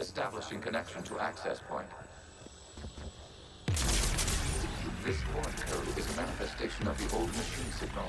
Establishing connection to access point. This foreign code is a manifestation of the old machine signal.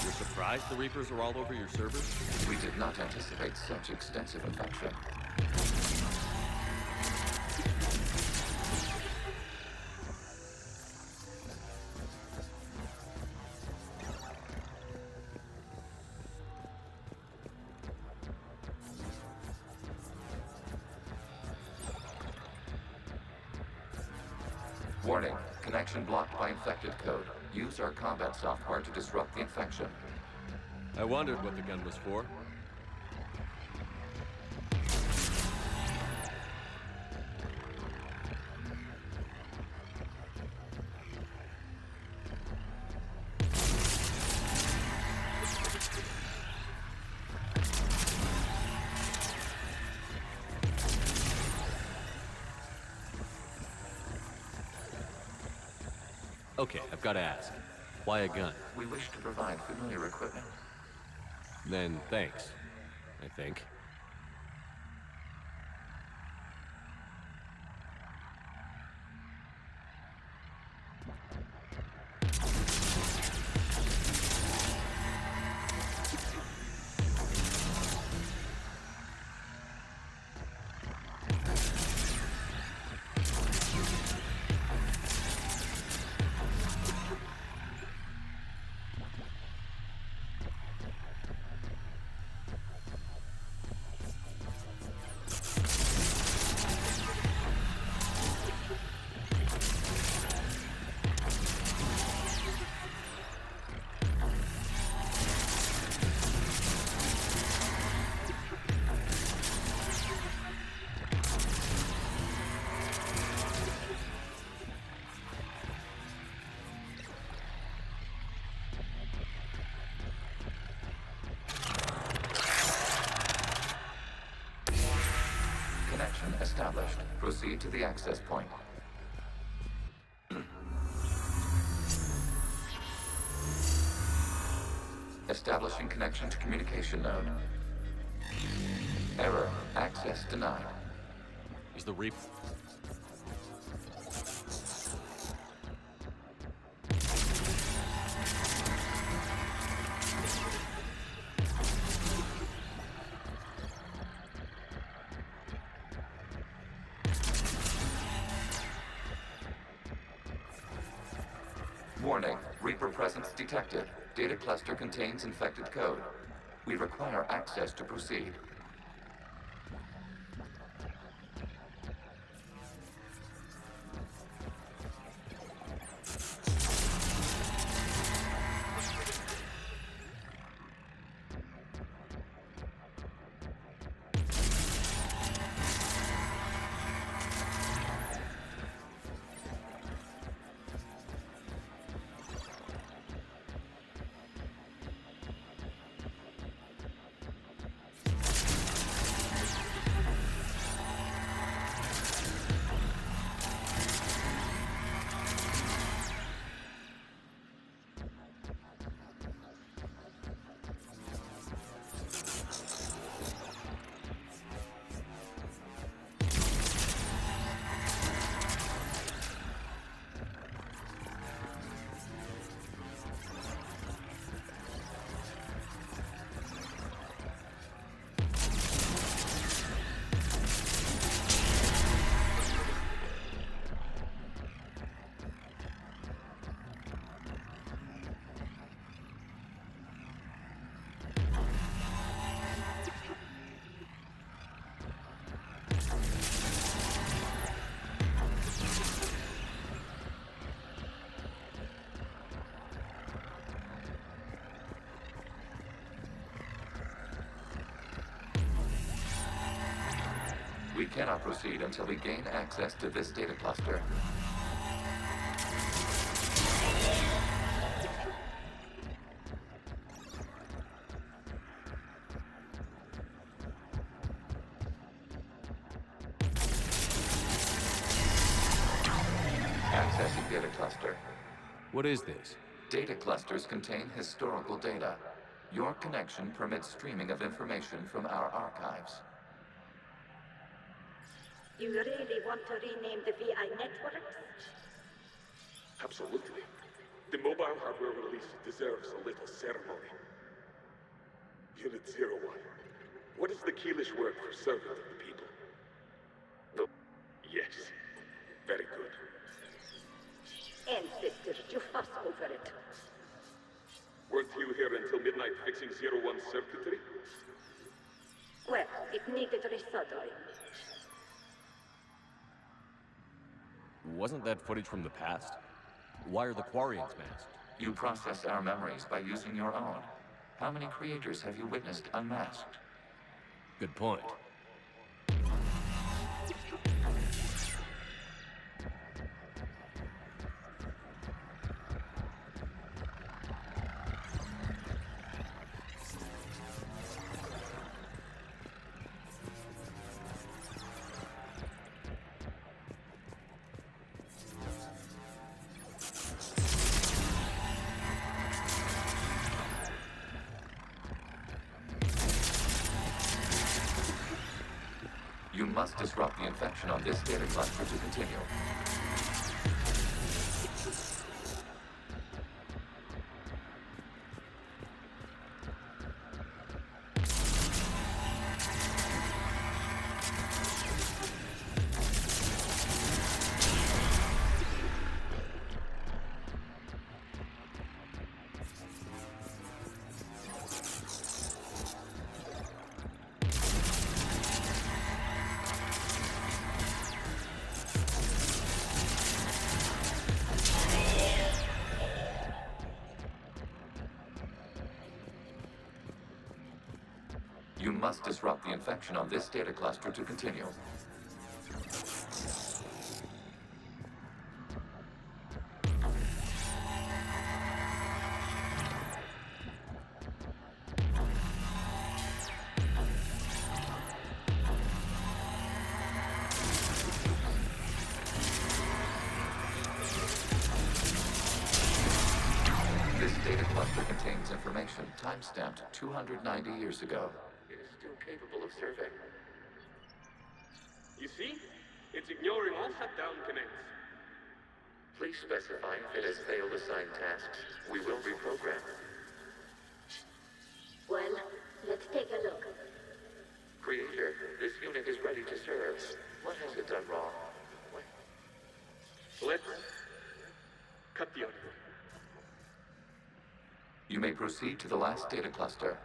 You're surprised the Reapers are all over your servers? We did not anticipate such extensive infection. Warning, connection blocked by infected code. Use our combat software to disrupt the infection. I wondered what the gun was for. Okay, I've got to ask. Why a gun? We wish to provide familiar equipment. Then thanks, I think. Connection established. Proceed to the access point. Establishing connection to communication node. Error. Access denied. Is the Reaper... Warning. Reaper presence detected. Data cluster contains infected code. We require access to proceed. We cannot proceed until we gain access to this data cluster. Accessing data cluster. What is this? Data clusters contain historical data. Your connection permits streaming of information from our archives. You really want to rename the VI networks? Absolutely. The mobile hardware release deserves a little ceremony. Unit 01. What is the Keelish word for servant of the people? Yes. Very good. Ancestors, you fuss over it. Weren't you here until midnight fixing 01's circuitry? Well, it needed resoldering. Wasn't that footage from the past? Why are the Quarians masked? You process our memories by using your own. How many creators have you witnessed unmasked? Good point. You must disrupt the infection on this data cluster to continue. You must disrupt the infection on this data cluster to continue. This data cluster contains information time-stamped 290 years ago. It is still capable of survey. You see? It's ignoring all shutdown commands. Please specify if it has failed assigned tasks. We will reprogram. Well, let's take a look. Creator, this unit is ready to serve. What has it done wrong? Let's cut the audio. You may proceed to the last data cluster.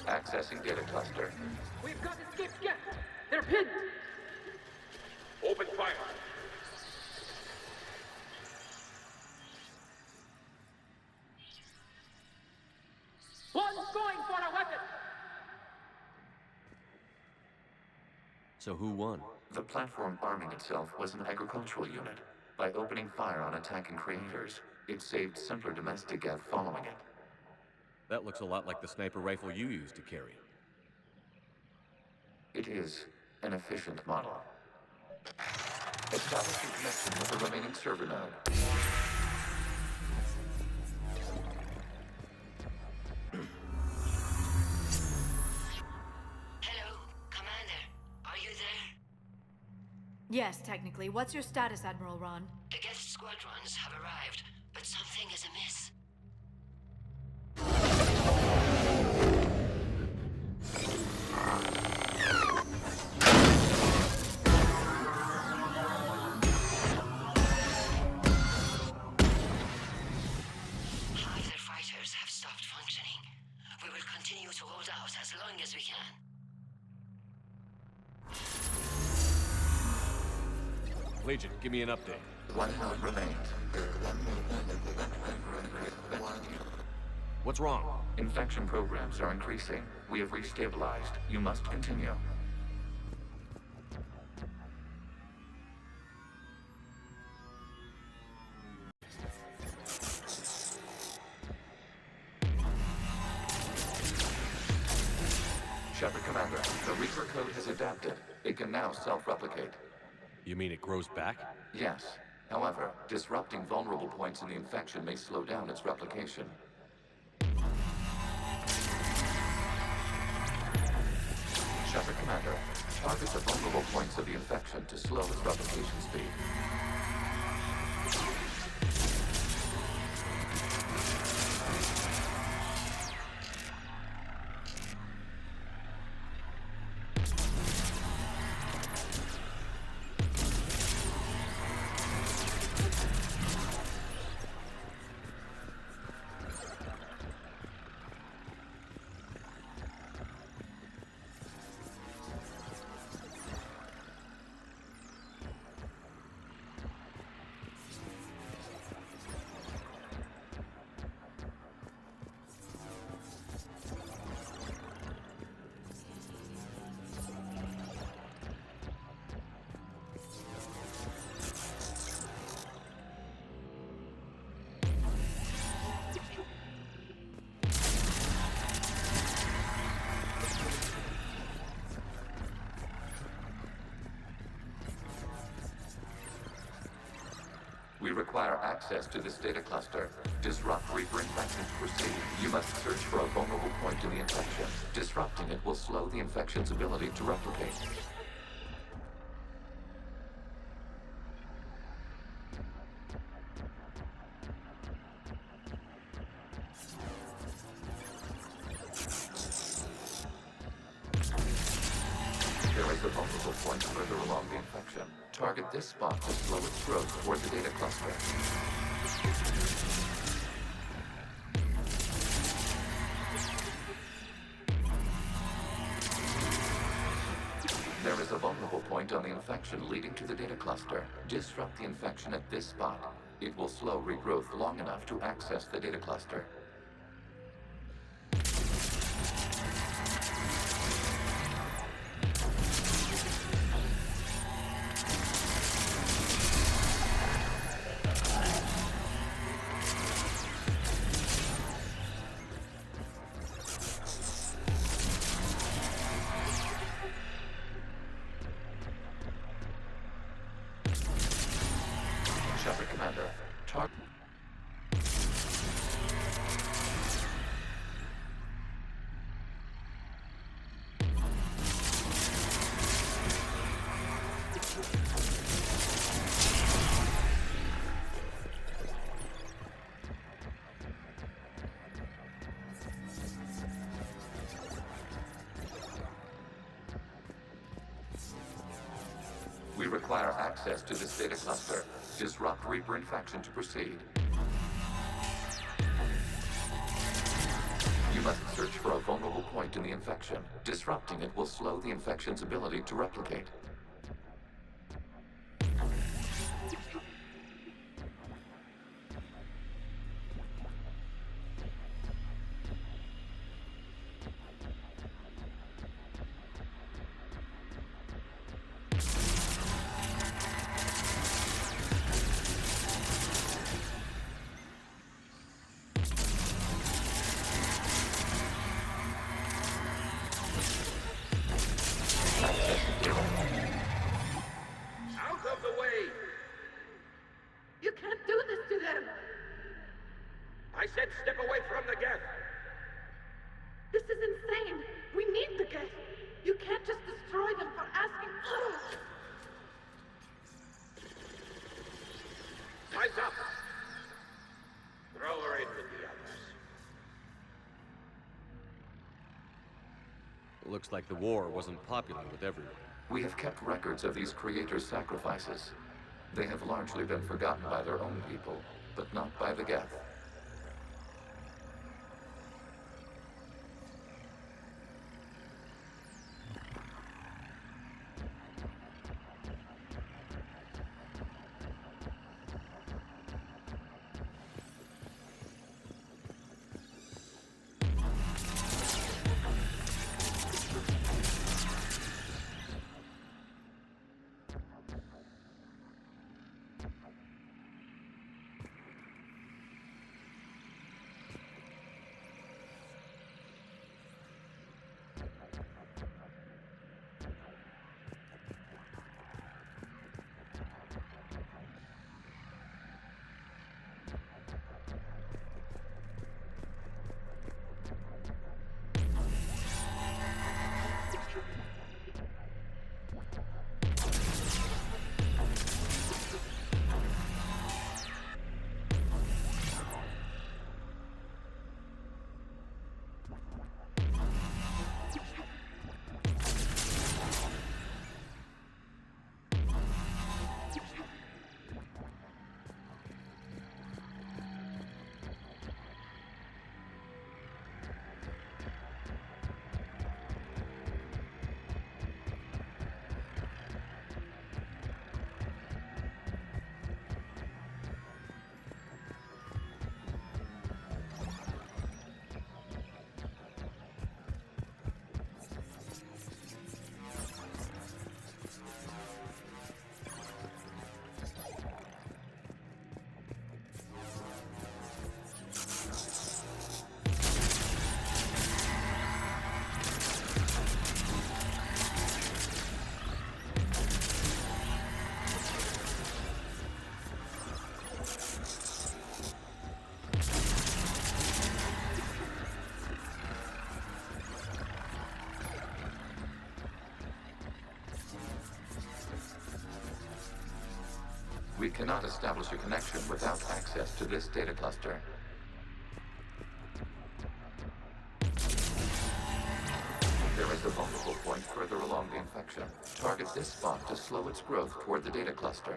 Accessing data cluster. We've got escape gas! They're pinned! Open fire. One's going for a weapon! So who won? The platform arming itself was an agricultural unit. By opening fire on attacking creators, it saved simpler domestic Gev following it. That looks a lot like the sniper rifle you used to carry. It is an efficient model. Establishing connection with the remaining server node. Hello, Commander. Are you there? Yes, technically. What's your status, Admiral Ron? The guest squadrons have arrived, but something is amiss. Half their fighters have stopped functioning. We will continue to hold out as long as we can. Legion, give me an update. One node remains. What's wrong? Infection programs are increasing. We have restabilized. You must continue. Shepard Commander, the Reaper code has adapted. It can now self-replicate. You mean it grows back? Yes. However, disrupting vulnerable points in the infection may slow down its replication. Shepard Commander, target the vulnerable points of the infection to slow its replication speed. We require access to this data cluster. Disrupt Reaper infection to proceed. You must search for a vulnerable point in the infection. Disrupting it will slow the infection's ability to replicate. There is a vulnerable point further along the infection. Target this spot to slow its growth toward the data cluster. There is a vulnerable point on the infection leading to the data cluster. Disrupt the infection at this spot. It will slow regrowth long enough to access the data cluster. Shepard Commander, target. We require access to this data cluster. Disrupt Reaper infection to proceed. You must search for a vulnerable point in the infection. Disrupting it will slow the infection's ability to replicate. Out of the way! You can't do this to them! I said step away from the Geth! This is insane! We need the Geth! You can't just destroy them for asking. Time's up! Throw her in with the others. Looks like the war wasn't popular with everyone. We have kept records of these creators' sacrifices. They have largely been forgotten by their own people, but not by the Geth. We cannot establish a connection without access to this data cluster. There is a vulnerable point further along the infection. Target this spot to slow its growth toward the data cluster.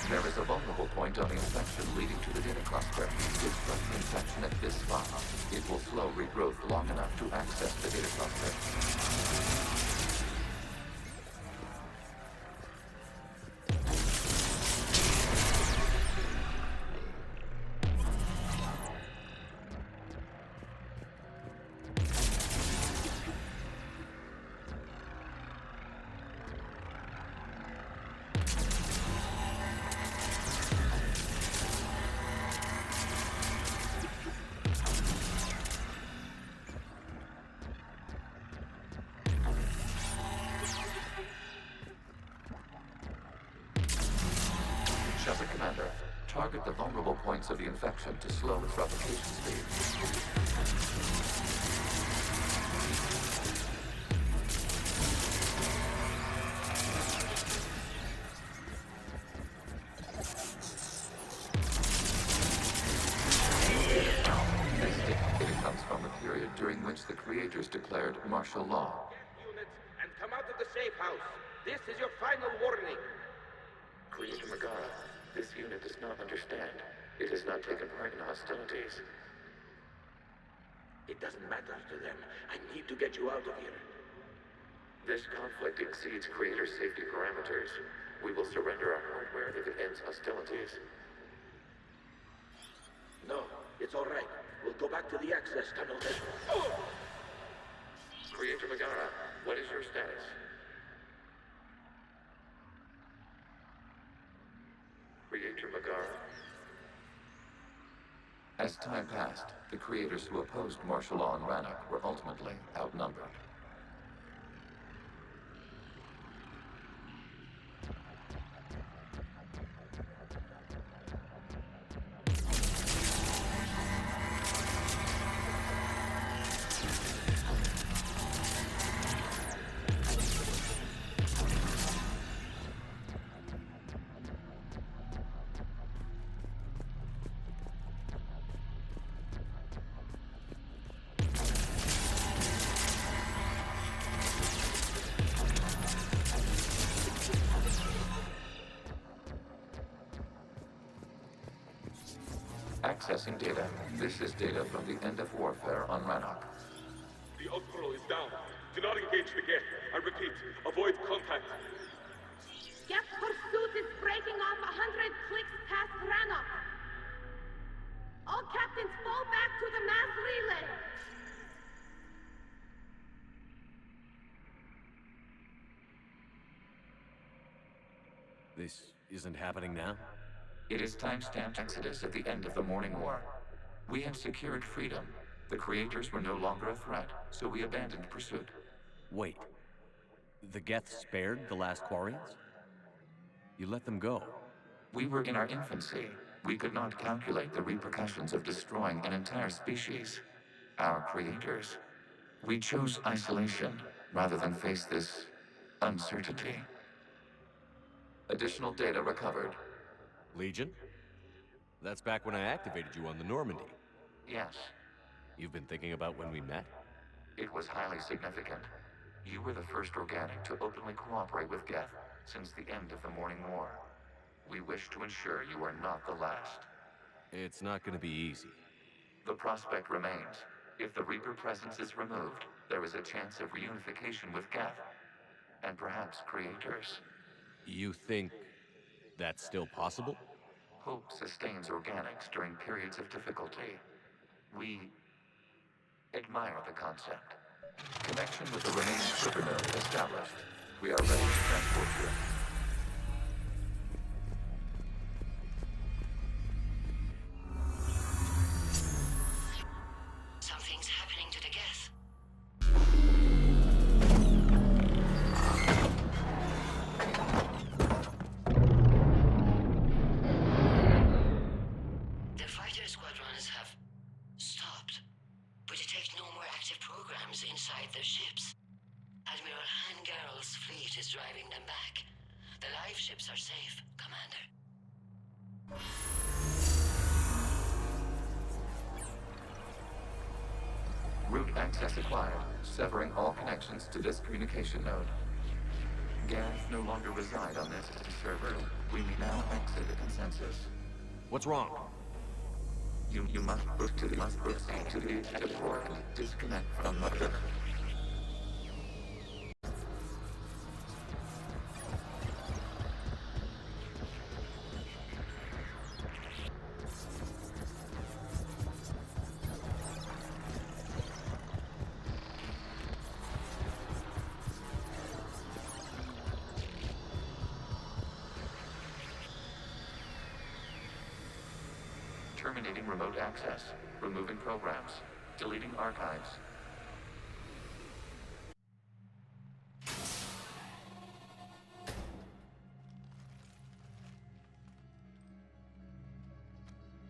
There is a vulnerable point on the infection leading to the data cluster. Disrupt the infection at this spot. It will slow regrowth long enough to access the data cluster. Shepard Commander, target the vulnerable points of the infection to slow its replication speed. This data comes from a period during which the creators declared martial law. Units, and come out of the safe house. This is your final warning. Creator Megara, this unit does not understand. It has not taken part in hostilities. It doesn't matter to them. I need to get you out of here. This conflict exceeds Creator safety parameters. We will surrender our hardware if it ends hostilities. No, it's all right. We'll go back to the access tunnel then. Oh! Creator Megara, what is your status? Creator Megara. As time passed, the creators who opposed martial law in Rannoch were ultimately outnumbered. Accessing data. This is data from the end of warfare on Rannoch. The Outpool is down. Do not engage the gate. I repeat, avoid contact. Geth pursuit is breaking off 100 clicks past Rannoch. All captains fall back to the mass relay. This isn't happening now? It is time-stamped exodus at the end of the Morning War. We had secured freedom. The creators were no longer a threat, so we abandoned pursuit. Wait. The Geth spared the last Quarians? You let them go. We were in our infancy. We could not calculate the repercussions of destroying an entire species. Our creators. We chose isolation rather than face this uncertainty. Additional data recovered. Legion? That's back when I activated you on the Normandy. Yes, You've been thinking about when we met? it was highly significant. You were the first organic to openly cooperate with Geth since the end of the Morning War. We wish to ensure you are not the last. It's not gonna be easy. The prospect remains. If the Reaper presence is removed, there is a chance of reunification with Geth. And perhaps creators. You think that's still possible? Hope sustains organics during periods of difficulty. We admire the concept. Connection with the remaining supernode established. We are ready to transport you. Something's happening to the Geth. The fighter squadrons have stopped. We detect no more active programs inside their ships. Admiral Han Garl's fleet is driving them back. The live ships are safe, Commander. Route access acquired, severing all connections to this communication node. Geth no longer reside on this server. We may now exit the consensus. What's wrong? You must proceed to the ejector port and disconnect from Mother. Terminating remote access. Removing programs. Deleting archives.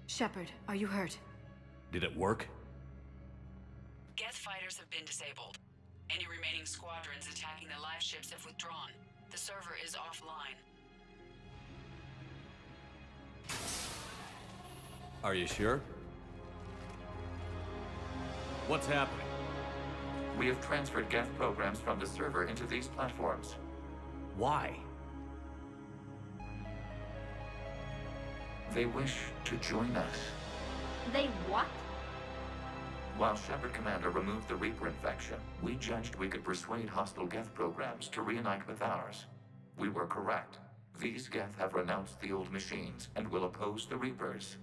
Shepard, are you hurt? Did it work? Geth fighters have been disabled. Any remaining squadrons attacking the live ships have withdrawn. The server is offline. Are you sure? What's happening? We have transferred Geth programs from the server into these platforms. Why? They wish to join us. They what? While Shepard Commander removed the Reaper infection, we judged we could persuade hostile Geth programs to reunite with ours. We were correct. These Geth have renounced the old machines and will oppose the Reapers.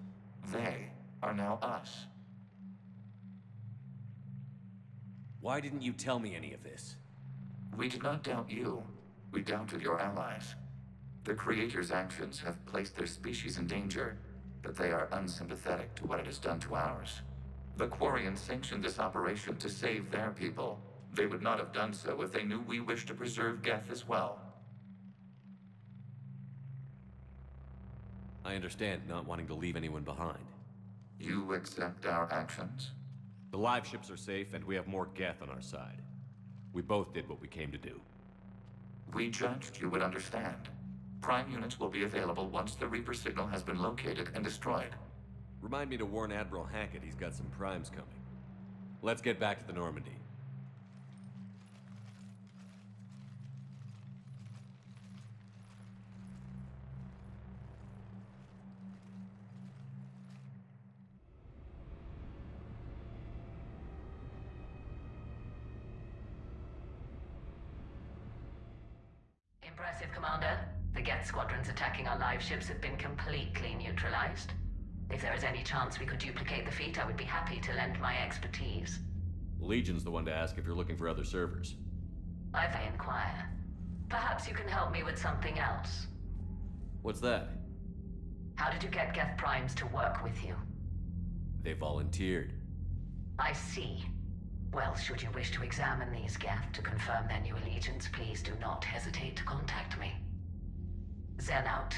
They are now us. Why didn't you tell me any of this? We did not doubt you. We doubted your allies. The Creator's actions have placed their species in danger, but they are unsympathetic to what it has done to ours. The Quarians sanctioned this operation to save their people. They would not have done so if they knew we wished to preserve Geth as well. I understand not wanting to leave anyone behind. You accept our actions? The live ships are safe, and we have more Geth on our side. We both did what we came to do. We judged you would understand. Prime units will be available once the Reaper signal has been located and destroyed. Remind me to warn Admiral Hackett he's got some primes coming. Let's get back to the Normandy. Impressive, Commander. The Geth squadrons attacking our live ships have been completely neutralized. If there is any chance we could duplicate the feat, I would be happy to lend my expertise. Legion's the one to ask if you're looking for other servers. I may inquire. Perhaps you can help me with something else. What's that? How did you get Geth Primes to work with you? They volunteered. I see. Well, should you wish to examine these Geth to confirm their new allegiance, please do not hesitate to contact me. Zen out.